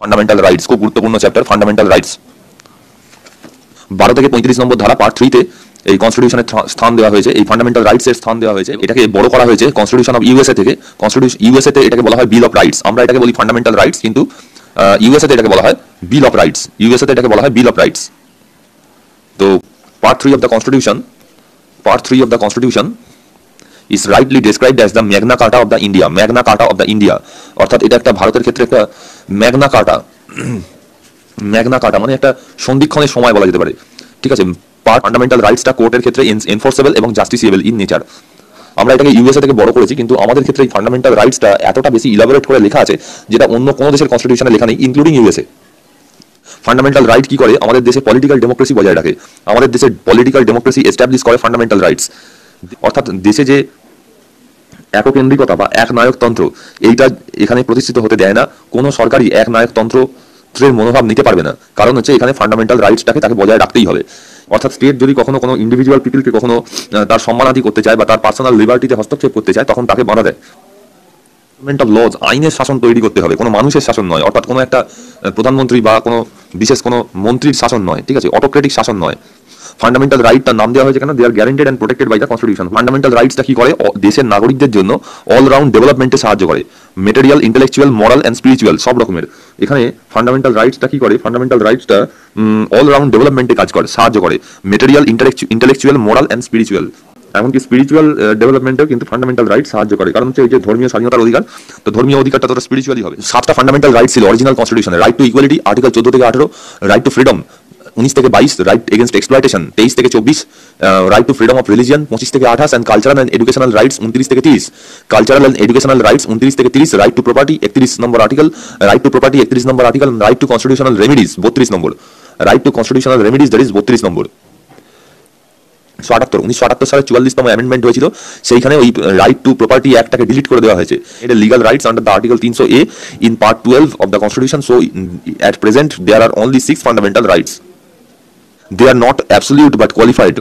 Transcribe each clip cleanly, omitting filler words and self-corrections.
Fundamental rights খুব গুরুত্বপূর্ণ chapter fundamental rights. 12 থেকে 35 নম্বর ধারা পার্ট 3 তে এই কনস্টিটিউশনের স্থান দেওয়া হয়েছে, এই ফান্ডামেন্টাল রাইটস এর স্থান দেওয়া হয়েছে। এটাকে বড় করা হয়েছে কনস্টিটিউশন অফ ইউএসএ থেকে। কনস্টিটিউশন ইউএসএ তে এটাকে বলা হয় বিল অফ রাইটস, আমরা এটাকে বলি ফান্ডামেন্টাল রাইটস, কিন্তু ইউএসএ তে এটাকে বলা হয় বিল অফ রাইটস। ইউএসএ তে এটাকে বলা হয় বিল অফ রাইটস। তো part 3 of the constitution is rightly described as the Magna Carta of the India, Magna Carta of the India, অর্থাৎ এটা একটা ভারতের ক্ষেত্রে একটা ম্যাগনা কার্টা। ম্যাগনা কার্টা মানে একটা সন্ধিক্ষণের সময় বলা যেতে পারে, ঠিক আছে। পার্ট ফান্ডামেন্টাল রাইটসটা কোর্টের ক্ষেত্রে এনফোর্সেবল এবং জাস্টিসিয়েবল ইন নেচার। আমরা এটাকে ইউএসএ থেকে বড় করেছি, কিন্তু আমাদের ক্ষেত্রে এই ফান্ডামেন্টাল রাইটসটা এতটা বেশি ইলাবোরেট করে লেখা আছে যেটা অন্য কোনো দেশের কনস্টিটিউশনে লেখা নেই, ইনক্লুডিং ইউএসএ। ফান্ডামেন্টাল রাইট কি করে? আমাদের দেশে পলিটিক্যাল ডেমোক্রেসি বজায় রাখে, আমাদের দেশে পলিটিক্যাল ডেমোক্রেসি এস্টাবলিশ করে ফান্ডামেন্টাল রাইটস। অর্থাৎ দেশে যে এককেন্দ্রিকতা বা এক নায়কতন্ত্র এইটা এখানে প্রতিষ্ঠিত হতে দেয় না। কোনো সরকারই এক নায়কতন্ত্রের মনোভাব নিতে পারবে না, কারণ হচ্ছে এখানে ফান্ডামেন্টাল রাইটসটাকে তাকে বজায় রাখতেই হবে। অর্থাৎ স্টেট যদি কখনো কোনো ইন্ডিভিজুয়াল পিপলকে কখনো তার সম্মানাদি করতে চায় বা তার পার্সোনাল লিবার্টিতে হস্তক্ষেপ করতে চায়, তখন তাকে বাধা দেয়। গভর্নমেন্ট অফ লজ, আইনের শাসন তৈরি করতে হবে, কোনো মানুষের শাসন নয়। অর্থাৎ কোনো একটা প্রধানমন্ত্রী বা কোনো বিশেষ কোনো মন্ত্রীর শাসন নয়, ঠিক আছে, অটোক্রেটিক শাসন নয়। ফান্ডামেন্টাল রাইটটার নাম দেওয়া হয়েছে কেন? They are guaranteed and protected by the constitution. Fundamental রাইটসটা কি করে? দেশের নাগরিকদের জন্য অলরাউন্ড ডেভেলপমেন্টে সাহায্য করে, material, intellectual, moral and spiritual, সব রকমের। এখানে ফান্ডামেন্টাল রাইটসটা কি করে? ফান্ডামেন্টাল রাইটসটা অলরাউন্ড ডেভেলপমেন্টে কাজ করে, সাহায্য করে, material, intellectual, moral and spiritual, এমনকি স্পিরিচুয়াল ডেভেলপমেন্টেও কিন্তু ফান্ডামেন্টাল রাইট সাহায্য করে। কারণ হচ্ছে এই যে ধর্মীয় স্বাধীনতার অধিকার, তো ধর্মীয় অধিকারটা তোরা স্পিরিচুয়ালি হবে। 7টা ফান্ডামেন্টাল রাইট ছিল অরিজিনাল কনস্টিটিউশনে। রাইট টু ইকুয়ালিটি, আর্টিকেল 14 থেকে 18, রাইট টু ফ্রিডম 19 থেকে 22, রাইট এগেন্স্ট এক্সপ্লয়টেশন 23 থেকে 24, right two freedom of religion 25 থেকে 28, and cultural and educational rights 29 থেকে 30, কালচারাল অ্যান্ড এডুকেশনাল রাইটস 29 থেকে 30, রাইট টু প্রপার্টি 31 নম্বর আর্টিকেল, রাইট টু প্রপার্টি 31 নম্বর article, right to constitutional remedies 32 নম্বর, right to constitutional remedies that is 32 নম্বর। 1978 সালে 44তম amendment হয়েছিল, সেইখানে ওই রাইট টু প্রপার্টি অ্যাক্টটাকে ডিলিট করে দেওয়া হয়েছে। এটা legal rights under the article 300A in part 12 of the constitution. So at present there are only 6 fundamental rights. They are not absolute but qualified.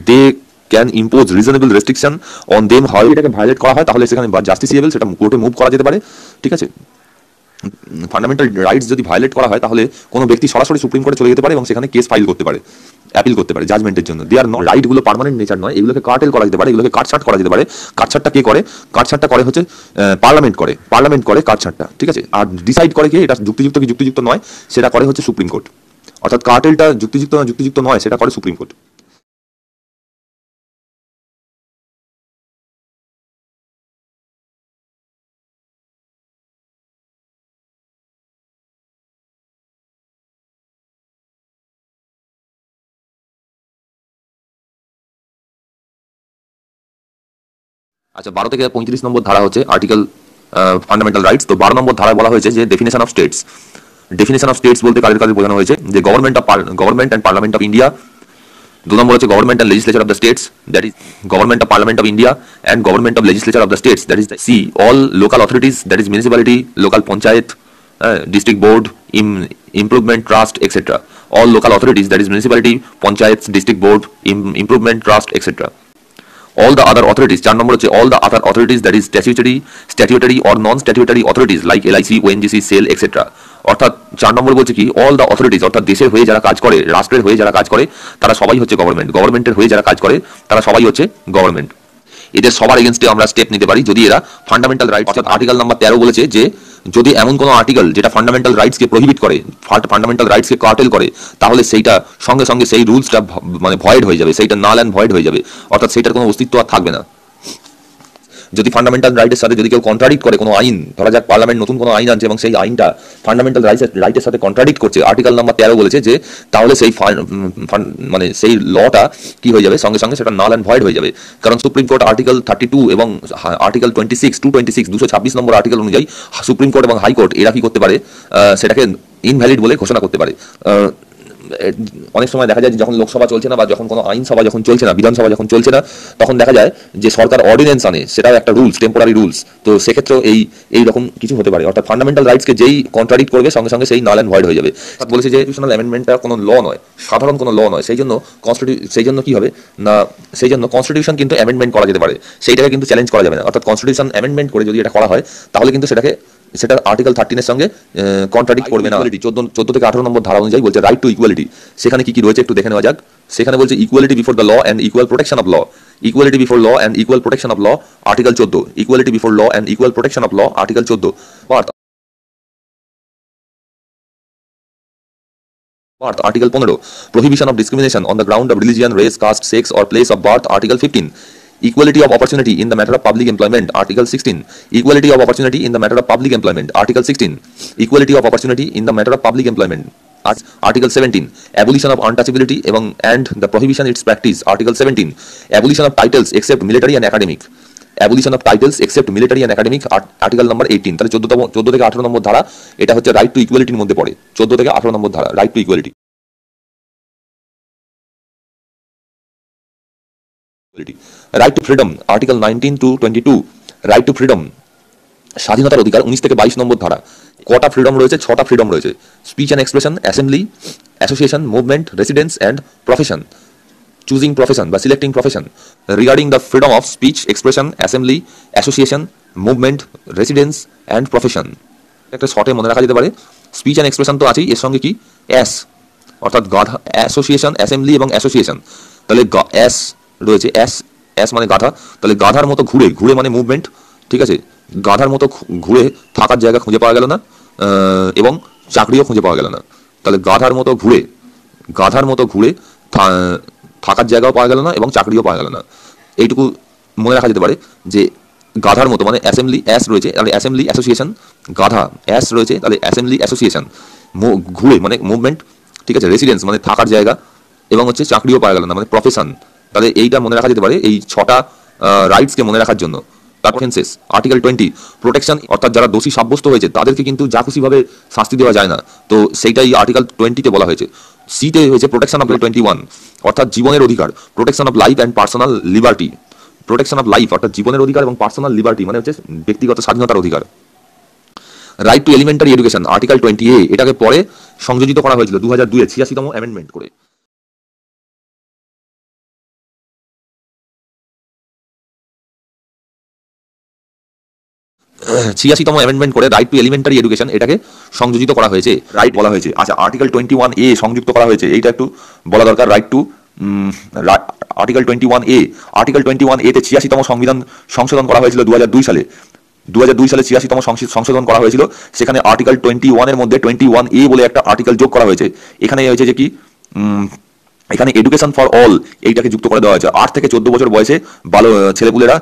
They can impose reasonable restriction on them. How এটাকে violet করা হয় তাহলে সেখানে জাস্টিসিয়েবল, সেটা কোর্টে move করা যেতে পারে, ঠিক আছে। ফান্ডামেন্টাল রাইটস যদি ভায়োলেট করা হয় তাহলে কোনো ব্যক্তি সরাসরি সুপ্রিম কোর্টে চলে যেতে পারে এবং সেখানে কেস ফাইল করতে পারে, অ্যাপিল করতে পারে জাজমেন্টের জন্য। দে আর নট, রাইটগুলো পার্মানেন্ট নেচার নয়, এগুলোকে কার্টেল করা যেতে পারে, এগুলোকে কাটছাট করা যেতে পারে। কাটছাটটা কে করে? কাটছাটটা করে হচ্ছে পার্লামেন্ট করে কাটছাটটা, ঠিক আছে। আর ডিসাইড করে কে এটা যুক্তিযুক্ত কি যুক্তিযুক্ত নয় সেটা করে হচ্ছে সুপ্রিম কোর্ট। অর্থাৎ কার্টেলটা যুক্তিযুক্ত নয় সেটা করে সুপ্রিম কোর্ট। আচ্ছা, 12 থেকে 35 নম্বর ধারা হচ্ছে আর্টিকেল ফান্ডামেন্টাল রাইটস। তো 12 নম্বর ধারায় বলা হয়েছে যে definition of states. Definition of states বলতে কাদের বোঝানো হয়েছে? যে government and parliament of India. 2 নম্বর হচ্ছে government and legislature of the states, that is government of parliament of India and government of legislature of the states, that is C all local authorities, that is municipality, local panchayat, district board, improvement trust etcetera. All local authorities, that is municipality, panchayat, district board, improvement trust etcetera. All the other authorities, 4 নম্বর হচ্ছে all the other authorities, that is statutory or non-statutory authorities like LIC, ONGC, SEL, etc. অর্থাৎ 4 নম্বর বলছে কি all the authorities, অর্থাৎ দেশের হয়ে যারা কাজ করে, রাষ্ট্রের হয়ে যারা কাজ করে তারা সবাই হচ্ছে গভর্নমেন্ট। গভর্নমেন্টের হয়ে যারা কাজ করে তারা সবাই হচ্ছে গভর্নমেন্ট। এদের সবার এগেনস্টে আমরা স্টেপ নিতে পারি যদি এরা ফান্ডামেন্টাল রাইটস, অর্থাৎ আর্টিকেল নাম্বার 13 বলেছে যে যদি এমন কোনো আর্টিকেল যেটা ফান্ডামেন্টাল রাইটসকে প্রহিবিট করে, ফান্ডামেন্টাল রাইটসকে কার্টেল করে, তাহলে সেইটা সঙ্গে সঙ্গে সেই রুলসটা মানে ভয়েড হয়ে যাবে, সেইটা নাল অ্যান্ড ভয়েড হয়ে যাবে, অর্থাৎ সেইটার কোনো অস্তিত্ব আর থাকবে না। যদি ফান্ডামেন্টাল রাইটের সাথে যদি কেউ কন্ট্রাডিক্ট করে কোনো আইন, ধরা যাক পার্লামেন্ট নতুন কোনো আইন আনছে এবং সেই আইনটা ফান্ডামেন্টাল রাইটের সাথে কন্ট্রাডিক্ট করছে, আর্টিকেল নাম্বার 13 বলেছে যে তাহলে সেই মানে সেই লটা কি হয়ে যাবে, সঙ্গে সঙ্গে সেটা নাল অ্যান্ড ভয়েড হয়ে যাবে। কারণ সুপ্রিম কোর্ট আর্টিকেল 32 এবং আর্টিকেল 226 নম্বর আর্টিকেল অনুযায়ী সুপ্রিম কোর্ট এবং হাইকোর্ট এরা কি করতে পারে, সেটাকে ইনভ্যালিড বলে ঘোষণা করতে পারে। অনেক সময় দেখা যায় যে যখন লোকসভা চলছে না বা যখন কোনো আইনসভা যখন চলছে না, বিধানসভা যখন চলছে না, তখন দেখা যায় যে সরকার অর্ডিন্যান্স আনে, সেটাও একটা রুলস, টেম্পোরারি রুলস। তো সেক্ষেত্রেও এই রকম কিছু হতে পারে। অর্থাৎ ফান্ডামেন্টাল রাইটসকে যেই কন্ট্রাডিক্ট করবে সঙ্গে সঙ্গে সেই নাল অ্যান্ড ভয়েড হয়ে যাবে। বলেছে যে কনস্টিটিউশনাল অ্যামেন্ডমেন্টটা কোনো ল নয়, সাধারণ কোনো ল নয়, সেই জন্য কি হবে না, সেই জন্য কনস্টিটিউশন কিন্তু অ্যামেন্ডমেন্ট করা যেতে পারে, সেইটাকে কিন্তু চ্যালেঞ্জ করা যাবে না। অর্থাৎ কনস্টিটিউশন অ্যামেন্ডমেন্ট করে যদি এটা করা হয় তাহলে কিন্তু সেটাকে সেটা আর্টিকেল 13 এর সঙ্গে কন্ট্রাডিক্ট করবে না। 14 থেকে 18 নম্বর ধারা অনুযায়ী বলছে রাইট টু ইকুয়ালিটি। সেখানে কি কি রয়েছে একটু দেখে নেওয়া যাক। সেখানে বলছে equality before the law and equal protection of law. Equality before law and equal protection of law article 14। Equality before law and equal protection of law article 14। Article 15, prohibition of discrimination on the ground of religion, race, caste, sex or place of birth. Article 15, equality of opportunity in the matter of public employment. Article 16, equality of opportunity in the matter of public employment. Article 16, equality of opportunity in the matter of public employment. Article 17, abolition of untouchability and the prohibition its practice. Article 17, abolition of titles except military and academic. Abolition of titles except military and academic. Article number 18। তাহলে 14 থেকে 18 নম্বর ধারা এটা হচ্ছে right two ইকুয়ালিটির মধ্যে পড়ে। 14 থেকে 18 নম্বর ধারা right to equality. Right two freedom article 19 to 22। Right two freedom স্বাধীনতার অধিকার 19 থেকে 22 নম্বর ধারা। কটা ফ্রিডম রয়েছে? 6টা ফ্রিডম রয়েছে। Speech and expression, assembly, association, movement, residence and profession. Choosing profession বা selecting profession. Regarding the freedom of speech, expression, assembly, association, movement, residence and profession. একটা শর্টে মনে রাখা যেতে পারে। স্পিচ অ্যান্ড এক্সপ্রেশন তো আছেই, এর সঙ্গে কি অ্যাস অর্থাৎ গাধা, অ্যাসোসিয়েশন, অ্যাসেম্বলি এবং অ্যাসোসিয়েশন। তাহলে অ্যাস রয়েছে, অ্যাস মানে গাধা। তাহলে গাধার মতো ঘুরে, ঘুরে মানে মুভমেন্ট, ঠিক আছে। গাধার মতো ঘুরে থাকার জায়গা খুঁজে পাওয়া গেল না এবং চাকরিও খুঁজে পাওয়া গেল না। তাহলে গাধার মতো ঘুরে থাকার জায়গাও পাওয়া গেল না এবং চাকরিও পাওয়া গেল না। এইটুকু মনে রাখা যেতে পারে যে গাধার মতো মানে অ্যাসেম্বলি, অ্যাস রয়েছে তাহলে অ্যাসেম্বলি অ্যাসোসিয়েশন, গাধা অ্যাস রয়েছে তাহলে অ্যাসেম্বলি অ্যাসোসিয়েশন, ঘুরে মানে মুভমেন্ট, ঠিক আছে। রেসিডেন্স মানে থাকার জায়গা এবং হচ্ছে চাকরিও পাওয়া গেল না মানে প্রফেশন। তাহলে এইটা মনে রাখা যেতে পারে এই 6টা রাইটসকে মনে রাখার জন্য। তারপর আর্টিকেল 20, প্রোটেকশন অর্থাৎ যারা দোষী সাব্যস্ত হয়েছে তাদেরকে কিন্তু যা খুশিভাবে শাস্তি দেওয়া যায় না, তো সেইটাই আর্টিকেল 20-তে বলা হয়েছে। সিতে হয়েছে প্রোটেকশন অফ 21 অর্থাৎ জীবনের অধিকার, protection of life and personal liberty. Protection of life অর্থাৎ জীবনের অধিকার এবং পার্সোনাল লিবার্টি মানে হচ্ছে ব্যক্তিগত স্বাধীনতার অধিকার। Right two elementary education article 20A, এটাকে পরে সংযোজিত করা হয়েছিল 2002-এ 86তম অ্যামেন্ডমেন্ট করে। 86তম অ্যামেন্ডমেন্ট করে রাইট টু এলিমেন্টারি এডুকেশন এটাকে সংযোজিত করা হয়েছে, রাইট বলা হয়েছে। আচ্ছা, আর্টিকেল 21A সংযুক্ত করা হয়েছে, এইটা একটু বলা দরকার। Right to article 21A, article 21A-তে 86তম সংবিধান সংশোধন করা হয়েছিল 2002 সালে। 2002 সালে 86তম সংশোধন করা হয়েছিল। সেখানে আর্টিকেল 21-এর মধ্যে 21A বলে একটা আর্টিকেল যোগ করা হয়েছে। এখানে হয়েছে যে কি এখানে এডুকেশন ফর অল এইটাকে যুক্ত করে দেওয়া হয়েছে। 8 থেকে 14 বছর বয়সে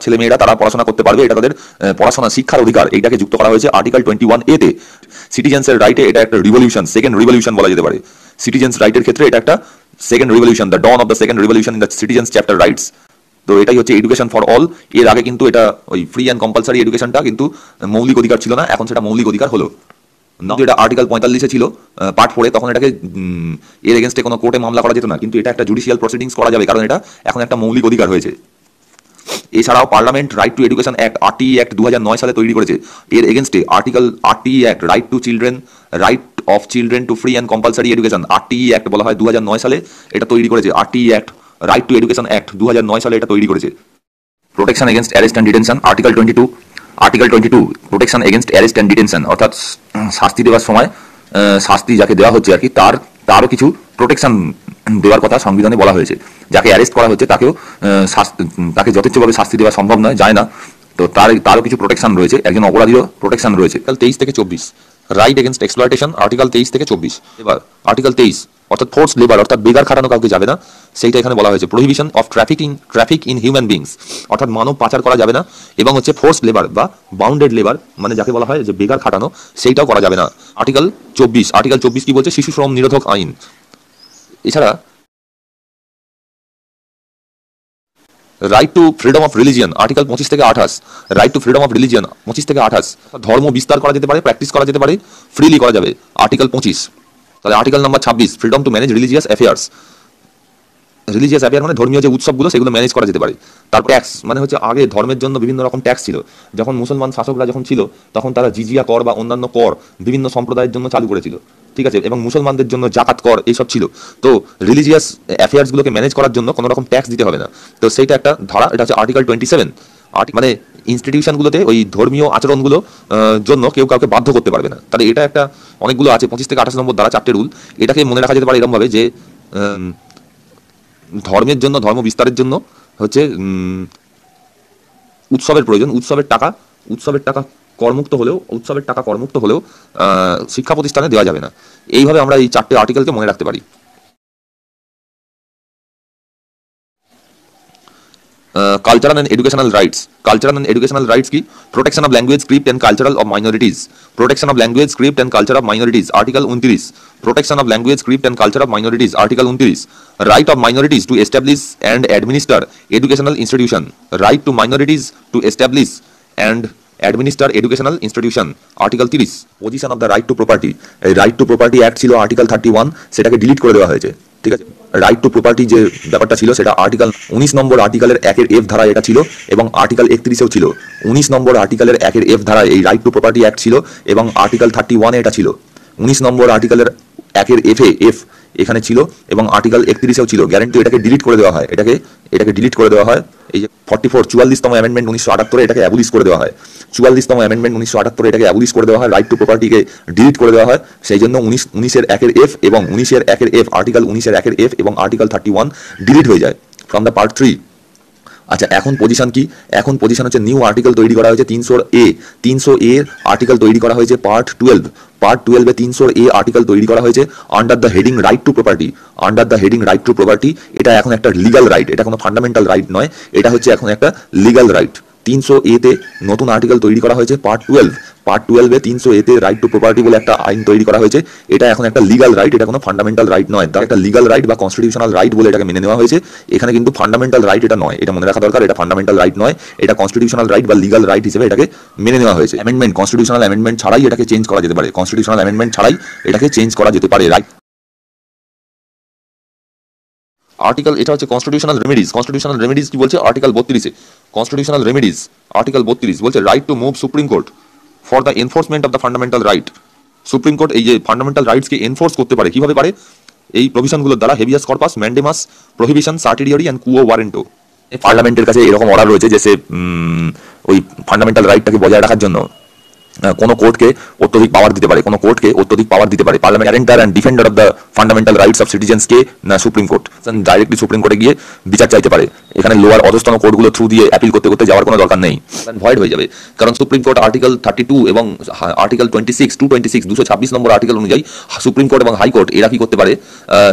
ছেলেমেয়েরা তারা পড়াশোনা করতে পারবে, এটা তাদের পড়াশোনা শিক্ষার অধিকার, এইটাকে যুক্ত করা হয়েছে আর্টিকেল 21A-তে। সিটিজেন্সের রাইটে এটা একটা রিভলিউশন, সেকেন্ড রিভলিউশন বলা যেতে পারে। সিটিজেন্স রাইটের ক্ষেত্রে এটা একটা second revolution, the dawn of the second revolution in the citizens chapter rights. তো এটাই হচ্ছে এডুকেশন ফর অল। এর আগে কিন্তু এটা ওই ফ্রি অ্যান্ড কম্পালসারি এডুকেশনটা কিন্তু মৌলিক অধিকার ছিল না, এখন সেটা মৌলিক অধিকার হলো। এটা আর্টিকেল 45-এ ছিল পার্ট 4-এ, তখন এটাকে এর এগেনস্টে কোনো কোর্টে মামলা করা যেত না, কিন্তু এটা একটা জুডিশিয়াল প্রসিডিংস করা যাবে কারণ এটা এখন একটা মৌলিক অধিকার হয়েছে। এছাড়াও parliament right two education act RTE act 2009 সালে তৈরি করেছে। এর এগেনস্টে article RTE act right of children to free and compulsory education, RTE act বলা হয়, 2009 সালে এটা তৈরি করেছে। RTE act right two education act 2009 সালে এটা তৈরি করেছে। Protection against arrest and detention article 22 protection against arrest and detention অর্থাৎ শাস্তি দেওয়ার সময় শাস্তি যাকে দেওয়া হচ্ছে আর কি তারও কিছু প্রোটেকশন দেওয়ার কথা সংবিধানে বলা হয়েছে। যাকে অ্যারেস্ট করা হচ্ছে তাকে যথেচ্ছভাবে শাস্তি দেওয়া সম্ভব নয়, যায় না, তো তারও কিছু প্রোটেকশন রয়েছে, একজন অপরাধীরও প্রোটেকশন রয়েছে। 23 থেকে 24 রাইট এগেনস্ট এক্সপ্লয়টেশন আর্টিকেল 23 থেকে 24। এবার আর্টিকেল 23 অর্থাৎ ফোর্স লেবার অর্থাৎ বেকার খাটানো কাউকে যাবে না, সেইটা এখানে বলা হয়েছে। Prohibition of traffic in human beings অর্থাৎ মানব পাচার করা যাবে না, এবং হচ্ছে ফোর্স লেবার বা বাউন্ডেড লেবার মানে যাকে বলা হয় যে বেকার খাটানো, সেইটাও করা যাবে না। আর্টিকেল 24 কি বলছে? শিশু শ্রম নিরোধক আইন। এছাড়া right two freedom of religion article 25 থেকে 28। Right two freedom of religion 25 থেকে 28, ধর্ম বিস্তার করা যেতে পারে, প্র্যাকটিস করা যেতে পারে, ফ্রিলি করা যাবে আর্টিকেল 25। তাহলে article number 26 freedom to manage religious affairs. Religious affair মানে ধর্মীয় যে উৎসবগুলো সেগুলো ম্যানেজ করা যেতে পারে। তারপর ট্যাক্স মানে হচ্ছে আগে ধর্মের জন্য বিভিন্ন রকম ট্যাক্স ছিল, যখন মুসলমান শাসকরা যখন ছিল তখন তারা জিজিয়া কর বা অন্যান্য কর বিভিন্ন সম্প্রদায়ের জন্য চালু করেছিল, ঠিক আছে, এবং মুসলমানদের জন্য জাকাত কর এইসব ছিল। তো রিলিজিয়াস অ্যাফেয়ার্সগুলোকে ম্যানেজ করার জন্য কোনো রকম ট্যাক্স দিতে হবে না, তো সেইটা একটা ধারা, এটা হচ্ছে আর্টিকেল 27। মানে ইনস্টিটিউশনগুলোতে ওই ধর্মীয় আচরণগুলো জন্য কেউ কাউকে বাধ্য করতে পারবে না। তাহলে এটা একটা অনেকগুলো আছে 25 থেকে 28 নম্বর দ্বারা 4টে রুল। এটাকে মনে রাখা যেতে পারে এরকমভাবে যে ধর্মের জন্য, ধর্ম বিস্তারের জন্য হচ্ছে উৎসবের প্রয়োজন। উৎসবের টাকা করমুক্ত হলেও শিক্ষা প্রতিষ্ঠানে দেওয়া যাবে না। এইভাবে আমরা এই 4টে আর্টিকেলকে মনে রাখতে পারি। Cultural and educational rights की protection of language, script and cultural of minorities, article 29, protection of language, script and culture of minorities, article 29, right of minorities to establish and administer educational institution, right to minorities to establish and administer educational institution, article 30, position of the right to property, right to property act ছিল article 31, সেটাকে delete করে দেওয়া হয়েছে। ঠিক আছে, right to property যে ব্যাপারটা ছিল সেটা আর্টিকেল 19 নম্বর আর্টিকেলের 1 F ধারা এটা ছিল এবং আর্টিকেল 31-এও ছিল। 19 নম্বর আর্টিকেলের 1 F ধারায় এই রাইট টু প্রপার্টি অ্যাক্ট ছিল এবং আর্টিকেল 31-এ এটা ছিল। 19 নম্বর আর্টিকেলের 1 F এখানে ছিল এবং আর্টিকেল 31-এও ছিল। গ্যারান্টি এটাকে ডিলিট করে দেওয়া হয়, এটাকে ডিলিট করে দেওয়া হয়। এই যে 44তম অ্যামেন্ডমেন্ট 1978 এটাকে অ্যাবলিশ করে দেওয়া হয়। 44তম অ্যামেন্ডমেন্ট 1978 এটাকে অ্যাবলিশ করে দেওয়া হয়, রাইট টু প্রপার্টিকে ডিলিট করে দেওয়া হয়। সেই জন্য 19-এর 1 F এবং 19-এর 1 F, আর্টিকেল 19-এর 1 F এবং আর্টিকেল 31 ডিলিট হয়ে যায় ফ্রম দ্য পার্ট 3। আচ্ছা, এখন পজিশন কি? এখন পজিশন হচ্ছে নিউ আর্টিকেল তৈরি করা হয়েছে 300A আর্টিকেল তৈরি করা হয়েছে পার্ট 12। পার্ট 12-এ 300A আর্টিকেল তৈরি করা হয়েছে under the heading right to property. এটা এখন একটা লিগ্যাল রাইট, এটা কোনো ফান্ডামেন্টাল রাইট নয়, এটা হচ্ছে এখন একটা লিগ্যাল রাইট। 300A-তে নতুন আর্টিকেল তৈরি করা হয়েছে পার্ট 12। পার্ট 12-এ 300A-তে রাইট টু প্রপার্টি বলে একটা আইন তৈরি করা হয়েছে। এটা এখন একটা লিগ্যাল রাইট, এটা কোনো ফান্ডামেন্টাল রাইট নয়। তার একটা লিগ্যাল রাইট বা কনস্টিটিউশনাল রাইট বলে এটাকে মেনে নেওয়া হয়েছে। এখানে কিন্তু ফান্ডামেন্টাল রাইট এটা নয়, এটা মনে রাখা দরকার। এটা ফান্ডামেন্টাল রাইট নয়, এটা কনস্টিটিউশনাল রাইট বা লিগ্যাল রাইট হিসেবে এটাকে মেনে নেওয়া হয়েছে। অ্যামেন্ডমেন্ট, কনস্টিটিউশনাল অ্যামেন্ডমেন্ট ছাড়াই এটাকে চেঞ্জ করা যেতে পারে। আর্টিকেল এটা হচ্ছে কনস্টিটিউশনাল রেমেডিজ কি বলছে আর্টিকেল 32-এ? কনস্টিটিউশনাল রেমেডিজ আর্টিকেল 32 বলছে right to move supreme court for the enforcement of the fundamental right. Supreme court এই যে ফান্ডামেন্টাল রাইটসকে এনফোর্স করতে পারে, কিভাবে পারে? এই প্রভিশনগুলোর দ্বারা, habeas corpus, mandamus, prohibition, certiorari and quo warranto. পার্লামেন্টের কাছে এরকম অর্ডার রয়েছে যে সে ওই ফান্ডামেন্টাল রাইটটাকে বজায় রাখার জন্য কোনো কোর্টকে অত্যধিক পাওয়ার দিতে পারে। Parliament guarantor and defender of the fundamental rights of সিটিজেন্সকে না সুপ্রিম কোর্ট ডাইরেক্টলি সুপ্রিম কোর্টে গিয়ে বিচার চাইতে পারে। এখানে লোয়ার অধস্তন কোর্টগুলো থ্রু দিয়ে অ্যাপিল করতে যাওয়ার কোনো দরকার নেই, ভয়েড হয়ে যাবে। কারণ সুপ্রিম কোর্ট আর্টিকেল 32 এবং আর্টিকেল 26 226 নম্বর আর্টিকেল অনুযায়ী সুপ্রিম কোর্ট এবং হাইকোর্ট এরা কি করতে পারে?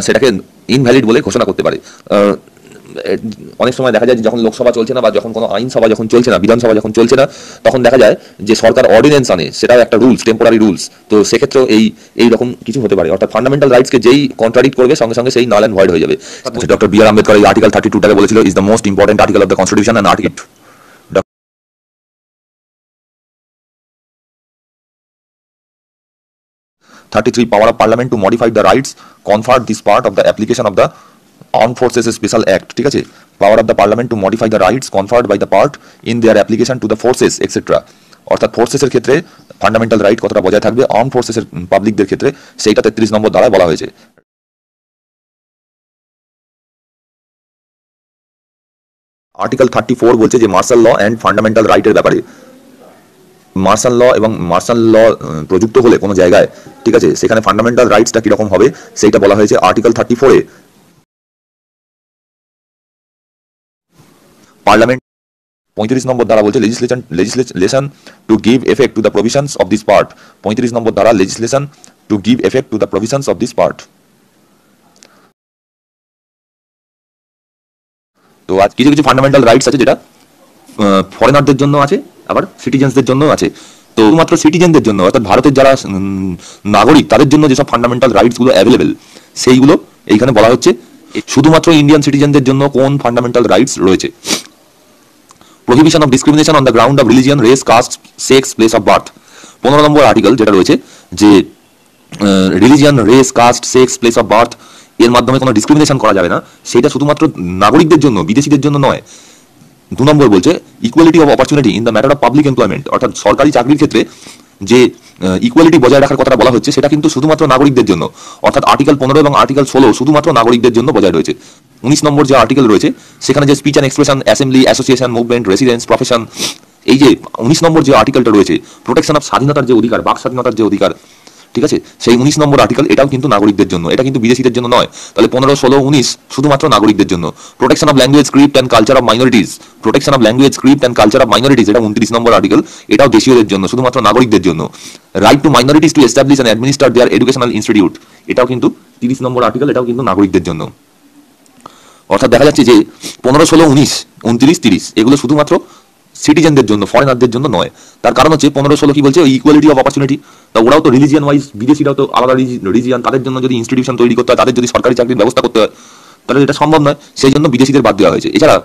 সেটাকে ইনভ্যালিড বলে ঘোষণা করতে পারে। অনেক সময় দেখা যায় যে যখন লোকসভা চলছে না বা যখন কোনো আইনসভা যখন চলছে না, বিধানসভা যখন চলছে না, তখন দেখা যায় যে সরকার অর্ডিন্যান্স আনে, সেটাও একটা রুলস, টেম্পোরারি রুলস। তো সেক্ষেত্রেও এই রকম কিছু হতে পারে। অর্থাৎ ফান্ডামেন্টাল রাইটসকে যেই কন্ট্রাডিক্ট করবে সঙ্গে সঙ্গে সেই নাল অ্যান্ড ভয়েড হয়ে যাবে। ডক্টর বি আর আম্বেদকর এই আর্টিকেল 32টাকে বলেছিল is the most important article of the constitution and article 33 power of parliament to modify the rights conferred this part of the application of the Armed Forces Special Act। ঠিক আছে, power of the parliament to modify the rights conferred by the part in their application to the forces etc। অর্থাৎ ফোর্সেসের ক্ষেত্রে fundamental right কতটা বজায় থাকবে arm ফোর্সেসের পাবলিকদের ক্ষেত্রে, সেইটা 33 নম্বর দ্বারায় বলা হয়েছে। আর্টিকেল 34 বলছে যে মার্শাল ল অ্যান্ড ফান্ডামেন্টাল রাইটের ব্যাপারে। মার্শাল ল এবং মার্শাল ল প্রযুক্ত হলে কোনো জায়গায়, ঠিক আছে, সেখানে ফান্ডামেন্টাল রাইটসটা কিরকম হবে সেইটা বলা হয়েছে আর্টিকেল 34-এ। পার্লামেন্ট 35 নম্বর দ্বারা বলছে legislation to give effect to the provisions of this part। 35 নম্বর দ্বারা legislation to give effect to the provisions of this part। তো আজ কিছু ফান্ডামেন্টাল রাইটস আছে যেটা ফরেনারদের জন্য আছে, আবার সিটিজেন্সদের জন্য আছে। তো শুধুমাত্র সিটিজেনদের জন্য অর্থাৎ ভারতের যারা নাগরিক তাদের জন্য যেসব ফান্ডামেন্টাল রাইটসগুলো অ্যাভেলেবেল সেইগুলো এইখানে বলা হচ্ছে। শুধুমাত্র ইন্ডিয়ান সিটিজেনদের জন্য কোন ফান্ডামেন্টাল রাইটস রয়েছে? Prohibition of discrimination on the ground of religion, race, caste, sex, place of birth. 15 নম্বর আর্টিকেল যেটা রয়েছে যে religion, race, caste, sex, place of birth এর মাধ্যমে কোনো ডিসক্রিমিনেশন করা যাবে না, সেটা শুধুমাত্র নাগরিকদের জন্য, বিদেশিদের জন্য নয়। 2 নম্বর বলছে equality of opportunity in the matter of public employment. অর্থাৎ সরকারি চাকরির ক্ষেত্রে যে ইকুয়ালিটি বজায় রাখার কথাটা বলা হচ্ছে সেটা কিন্তু শুধুমাত্র নাগরিকদের জন্য। অর্থাৎ আর্টিকেল 15 এবং আর্টিকেল 16 শুধুমাত্র নাগরিকদের জন্য বজায় রয়েছে। 19 নম্বর যে আর্টিকেল রয়েছে সেখানে যে speech and expression, assembly, association, movement, residence, profession এই যে 19 নম্বর যে আর্টিকেলটা রয়েছে, প্রোটেকশন অফ স্বাধীনতার যে অধিকার, বাক স্বাধীনতার যে অধিকার, ঠিক আছে, সেই 19 নম্বর আর্টিকেল এটাও কিন্তু নাগরিকদের জন্য, এটা কিন্তু বিদেশিদের জন্য নয়। তাহলে 15, 16, 19 শুধুমাত্র নাগরিকদের জন্য। Protection of language, script and culture of minorities, protection of language, script and culture of minorities, এটা 29 নম্বর আর্টিকেল, এটাও দেশীয়দের জন্য, শুধুমাত্র নাগরিকদের জন্য। Right to minorities to establish and administer their educational institute, এটাও কিন্তু 30 নম্বর আর্টিকেল, এটাও কিন্তু নাগরিকদের জন্য। অর্থাৎ দেখা যাচ্ছে যে 15, 16, 19, 29, 30 এগুলো শুধুমাত্র সিটিজেনদের জন্য, ফরেনারদের জন্য নয়। তার কারণ হচ্ছে 15, 16 কি বলছে, ইকুয়ালিটি অফ অপরচুনিটি। তা ওরাও তো রিলিজিয়ান ওয়াইজ, বিদেশিরাও তো আলাদা রিজিয়ান, তাদের জন্য যদি ইনস্টিটিউশন তৈরি করতে হয়, তাদের যদি সরকারি চাকরির ব্যবস্থা করতে হয়, তাহলে এটা সম্ভব নয়, সেই জন্য বিদেশিদের বাদ দেওয়া হয়েছে। এছাড়া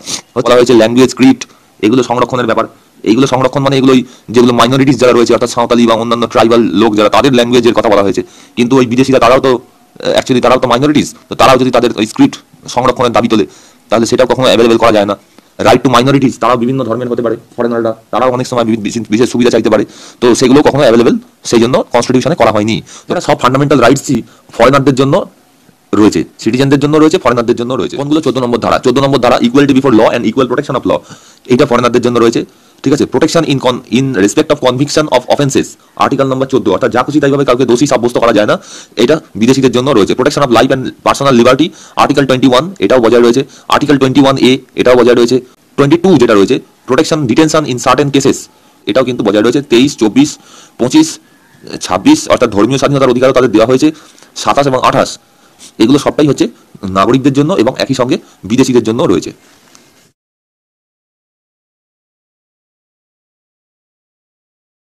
বলা হয়েছে ল্যাঙ্গুয়েজ, স্ক্রিপ্ট এগুলো সংরক্ষণের ব্যাপার। এইগুলো সংরক্ষণ মানে এগুলোই যেগুলো মাইনরিটিস যারা রয়েছে, অর্থাৎ সাঁওতালি বা অন্যান্য ট্রাইবাল লোক যারা, তাদের ল্যাঙ্গুয়েজের কথা বলা হয়েছে। কিন্তু ওই বিদেশিরা তারাও তো অ্যাকচুয়ালি তারাও তো মাইনরিটিস, তো তারাও যদি তাদের ওই স্ক্রিপ্ট সংরক্ষণের দাবি তোলে, তাহলে সেটাও কখনো অ্যাভেলেবেল করা যায় না। রাইট টু মাইনরিটিস, তারাও বিভিন্ন ধর্মের হতে পারে, ফরেনাররা তারাও অনেক সময় বিশেষ সুবিধা চাইতে পারে, তো সেগুলো কখনো অ্যাভেলেবেল সেই জন্য কনস্টিটিউশনে করা হয়নি। তো সব ফান্ডামেন্টাল রাইটসই ফরেনারদের জন্য রয়েছে, সিটিজেনদের জন্য রয়েছে, ফরেনারদের জন্য রয়েছে। কোনগুলো? 14 নম্বর ধারা। 14 নম্বর ধারা, equality before law and equal protection of law, এটা ফরেনারদের জন্য রয়েছে, ঠিক আছে। Protection in respect of conviction of offences, article নম্বর 14, অর্থাৎ যা খুশি তাইভাবে কাউকে দোষী সাব্যস্ত করা যায় না, এটা বিদেশিদের জন্য রয়েছে। Protection of life and personal liberty, article 21, এটাও বজায় রয়েছে। আর্টিকেল 21A, এটাও বজায় রয়েছে। 22 যেটা রয়েছে, protection detention in certain cases, এটাও কিন্তু বজায় রয়েছে। 23, 24, 25, 26 অর্থাৎ ধর্মীয় স্বাধীনতার অধিকারও তাদের দেওয়া হয়েছে। 27 এবং 28 এগুলো সবটাই হচ্ছে নাগরিকদের জন্য এবং একই সঙ্গে বিদেশিদের জন্য রয়েছে।